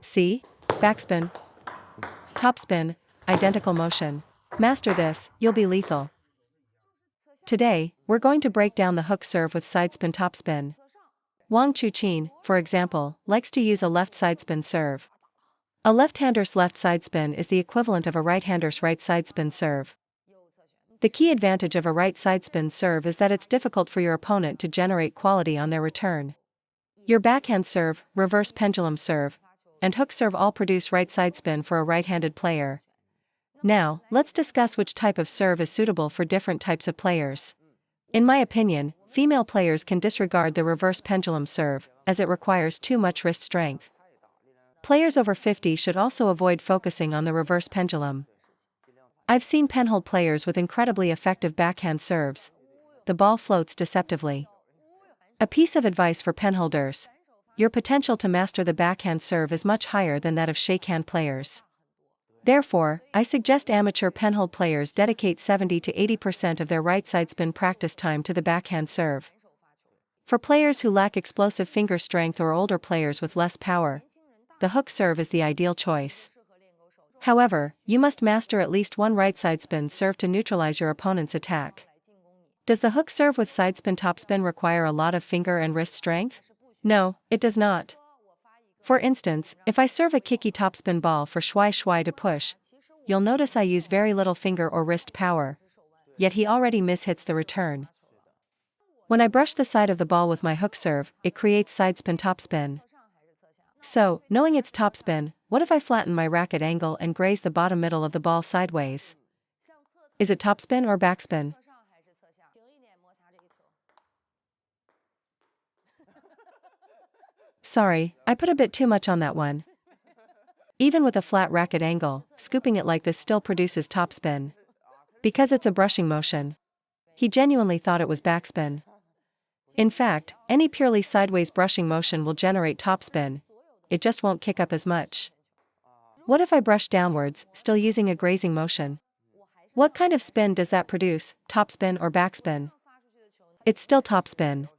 See? Backspin. Topspin. Identical motion. Master this, you'll be lethal. Today, we're going to break down the hook serve with sidespin-topspin. Wang Chuqin, for example, likes to use a left sidespin serve. A left-hander's left sidespin is the equivalent of a right-hander's right sidespin serve. The key advantage of a right sidespin serve is that it's difficult for your opponent to generate quality on their return. Your backhand serve, reverse pendulum serve, and hook serve all produce right sidespin for a right-handed player. Now, let's discuss which type of serve is suitable for different types of players. In my opinion, female players can disregard the reverse pendulum serve, as it requires too much wrist strength. Players over 50 should also avoid focusing on the reverse pendulum. I've seen penhold players with incredibly effective backhand serves. The ball floats deceptively. A piece of advice for penholders: your potential to master the backhand serve is much higher than that of shakehand players. Therefore, I suggest amateur penhold players dedicate 70 to 80% of their right sidespin practice time to the backhand serve. For players who lack explosive finger strength or older players with less power, the hook serve is the ideal choice. However, you must master at least one right sidespin serve to neutralize your opponent's attack. Does the hook serve with sidespin-topspin require a lot of finger and wrist strength? No, it does not. For instance, if I serve a kicky topspin ball for shui to push, you'll notice I use very little finger or wrist power, yet he already mishits the return. When I brush the side of the ball with my hook serve, it creates sidespin-topspin. So, knowing it's topspin, what if I flatten my racket angle and graze the bottom middle of the ball sideways? Is it topspin or backspin? Sorry, I put a bit too much on that one. Even with a flat racket angle, scooping it like this still produces topspin. Because it's a brushing motion. He genuinely thought it was backspin. In fact, any purely sideways brushing motion will generate topspin. It just won't kick up as much. What if I brush downwards, still using a grazing motion? What kind of spin does that produce, topspin or backspin? It's still topspin.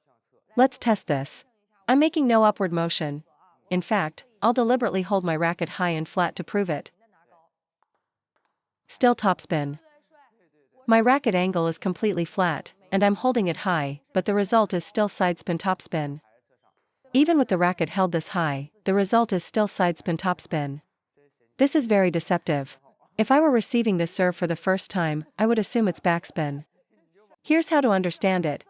Let's test this. I'm making no upward motion. In fact, I'll deliberately hold my racket high and flat to prove it. Still topspin. My racket angle is completely flat, and I'm holding it high, but the result is still sidespin-topspin. Even with the racket held this high, the result is still sidespin-topspin. This is very deceptive. If I were receiving this serve for the first time, I would assume it's backspin. Here's how to understand it.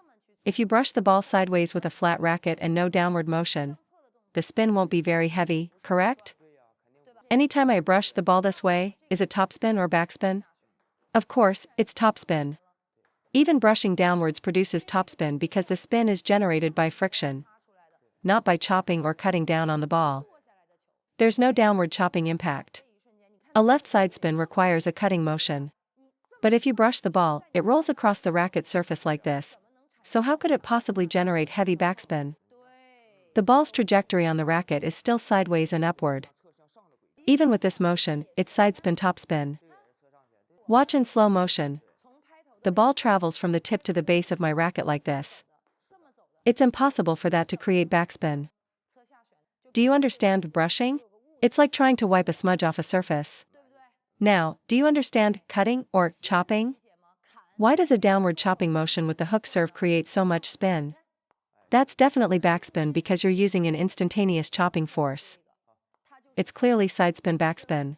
If you brush the ball sideways with a flat racket and no downward motion, the spin won't be very heavy, correct? Anytime I brush the ball this way, is it topspin or backspin? Of course, it's topspin. Even brushing downwards produces topspin because the spin is generated by friction, not by chopping or cutting down on the ball. There's no downward chopping impact. A left side spin requires a cutting motion. But if you brush the ball, it rolls across the racket surface like this. So how could it possibly generate heavy backspin? The ball's trajectory on the racket is still sideways and upward. Even with this motion, it's sidespin-topspin. Watch in slow motion. The ball travels from the tip to the base of my racket like this. It's impossible for that to create backspin. Do you understand brushing? It's like trying to wipe a smudge off a surface. Now, do you understand cutting or chopping? Why does a downward chopping motion with the hook serve create so much spin? That's definitely backspin because you're using an instantaneous chopping force. It's clearly sidespin backspin.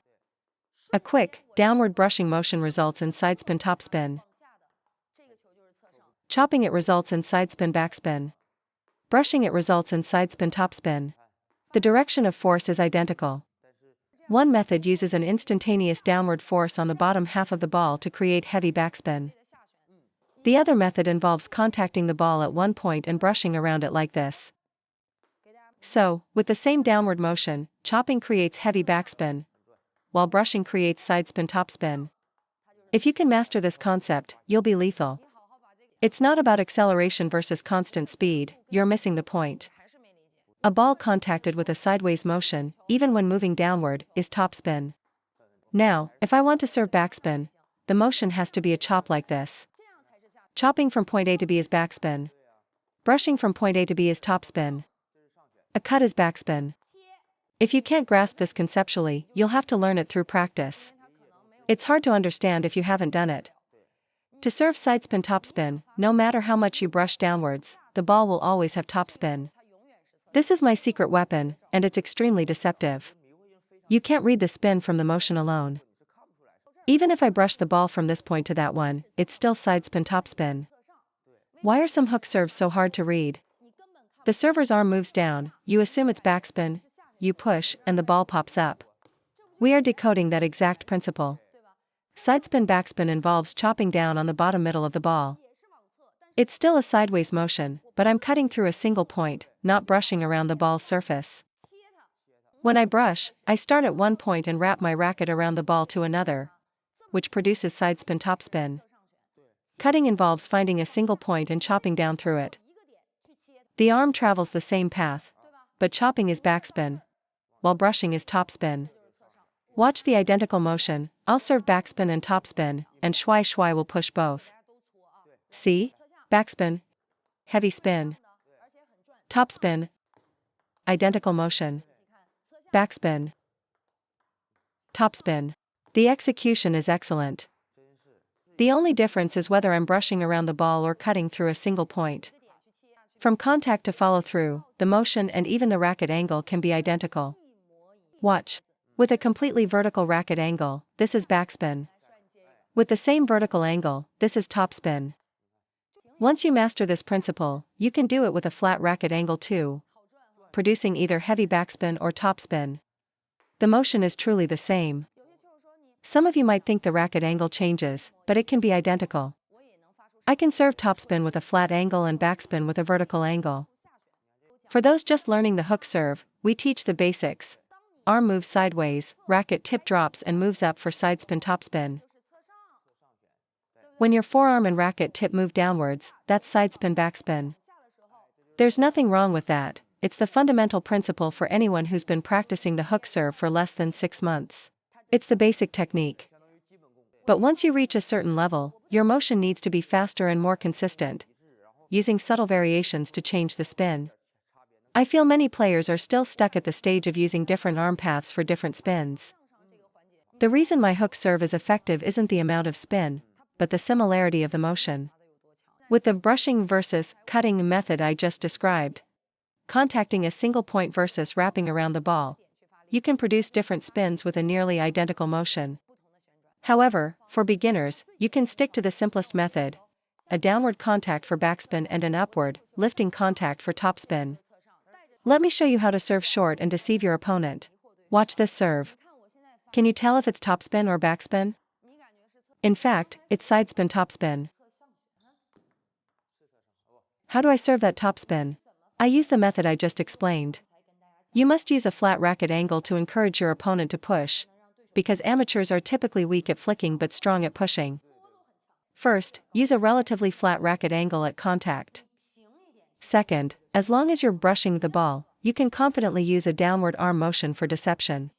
A quick, downward brushing motion results in sidespin topspin. Chopping it results in sidespin backspin. Brushing it results in sidespin topspin. The direction of force is identical. One method uses an instantaneous downward force on the bottom half of the ball to create heavy backspin. The other method involves contacting the ball at one point and brushing around it like this. So, with the same downward motion, chopping creates heavy backspin, while brushing creates sidespin topspin. If you can master this concept, you'll be lethal. It's not about acceleration versus constant speed, you're missing the point. A ball contacted with a sideways motion, even when moving downward, is topspin. Now, if I want to serve backspin, the motion has to be a chop like this. Chopping from point A to B is backspin. Brushing from point A to B is topspin. A cut is backspin. If you can't grasp this conceptually, you'll have to learn it through practice. It's hard to understand if you haven't done it. To serve sidespin-topspin, no matter how much you brush downwards, the ball will always have topspin. This is my secret weapon, and it's extremely deceptive. You can't read the spin from the motion alone. Even if I brush the ball from this point to that one, it's still sidespin-topspin. Why are some hook serves so hard to read? The server's arm moves down, you assume it's backspin, you push, and the ball pops up. We are decoding that exact principle. Sidespin-backspin involves chopping down on the bottom middle of the ball. It's still a sideways motion, but I'm cutting through a single point, not brushing around the ball's surface. When I brush, I start at one point and wrap my racket around the ball to another, which produces sidespin-topspin. Cutting involves finding a single point and chopping down through it. The arm travels the same path, but chopping is backspin, while brushing is topspin. Watch the identical motion. I'll serve backspin and topspin, and shui will push both. See? Backspin. Heavy spin. Topspin. Identical motion. Backspin. Topspin. The execution is excellent. The only difference is whether I'm brushing around the ball or cutting through a single point. From contact to follow through, the motion and even the racket angle can be identical. Watch. With a completely vertical racket angle, this is backspin. With the same vertical angle, this is topspin. Once you master this principle, you can do it with a flat racket angle too, producing either heavy backspin or topspin. The motion is truly the same. Some of you might think the racket angle changes, but it can be identical. I can serve topspin with a flat angle and backspin with a vertical angle. For those just learning the hook serve, we teach the basics. Arm moves sideways, racket tip drops and moves up for sidespin-topspin. When your forearm and racket tip move downwards, that's sidespin-backspin. There's nothing wrong with that. It's the fundamental principle for anyone who's been practicing the hook serve for less than 6 months. It's the basic technique. But once you reach a certain level, your motion needs to be faster and more consistent, using subtle variations to change the spin. I feel many players are still stuck at the stage of using different arm paths for different spins. The reason my hook serve is effective isn't the amount of spin, but the similarity of the motion. With the brushing versus cutting method I just described, contacting a single point versus wrapping around the ball, you can produce different spins with a nearly identical motion. However, for beginners, you can stick to the simplest method: a downward contact for backspin and an upward, lifting contact for topspin. Let me show you how to serve short and deceive your opponent. Watch this serve. Can you tell if it's topspin or backspin? In fact, it's sidespin-topspin. How do I serve that topspin? I use the method I just explained. You must use a flat racket angle to encourage your opponent to push, because amateurs are typically weak at flicking but strong at pushing. First, use a relatively flat racket angle at contact. Second, as long as you're brushing the ball, you can confidently use a downward arm motion for deception.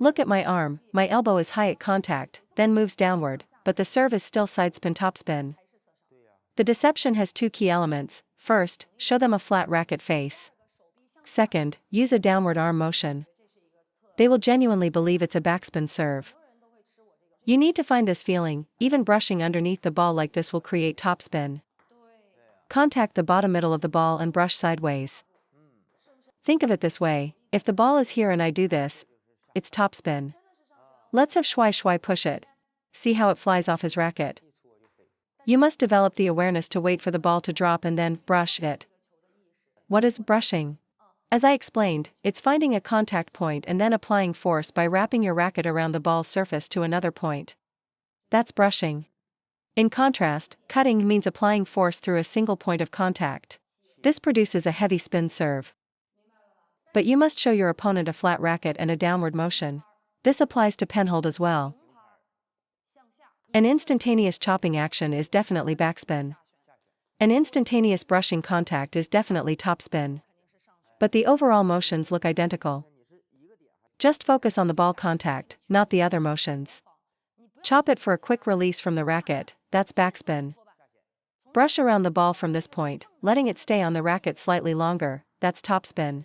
Look at my arm, my elbow is high at contact, then moves downward, but the serve is still sidespin-topspin. The deception has 2 key elements. First, show them a flat racket face. Second, use a downward arm motion. They will genuinely believe it's a backspin serve. You need to find this feeling. Even brushing underneath the ball like this will create topspin. Contact the bottom middle of the ball and brush sideways. Think of it this way: if the ball is here and I do this, it's topspin. Let's have shui push it. See how it flies off his racket. You must develop the awareness to wait for the ball to drop and then brush it. What is brushing? As I explained, it's finding a contact point and then applying force by wrapping your racket around the ball's surface to another point. That's brushing. In contrast, cutting means applying force through a single point of contact. This produces a heavy spin serve. But you must show your opponent a flat racket and a downward motion. This applies to penhold as well. An instantaneous chopping action is definitely backspin. An instantaneous brushing contact is definitely topspin. But the overall motions look identical. Just focus on the ball contact, not the other motions. Chop it for a quick release from the racket, that's backspin. Brush around the ball from this point, letting it stay on the racket slightly longer, that's topspin.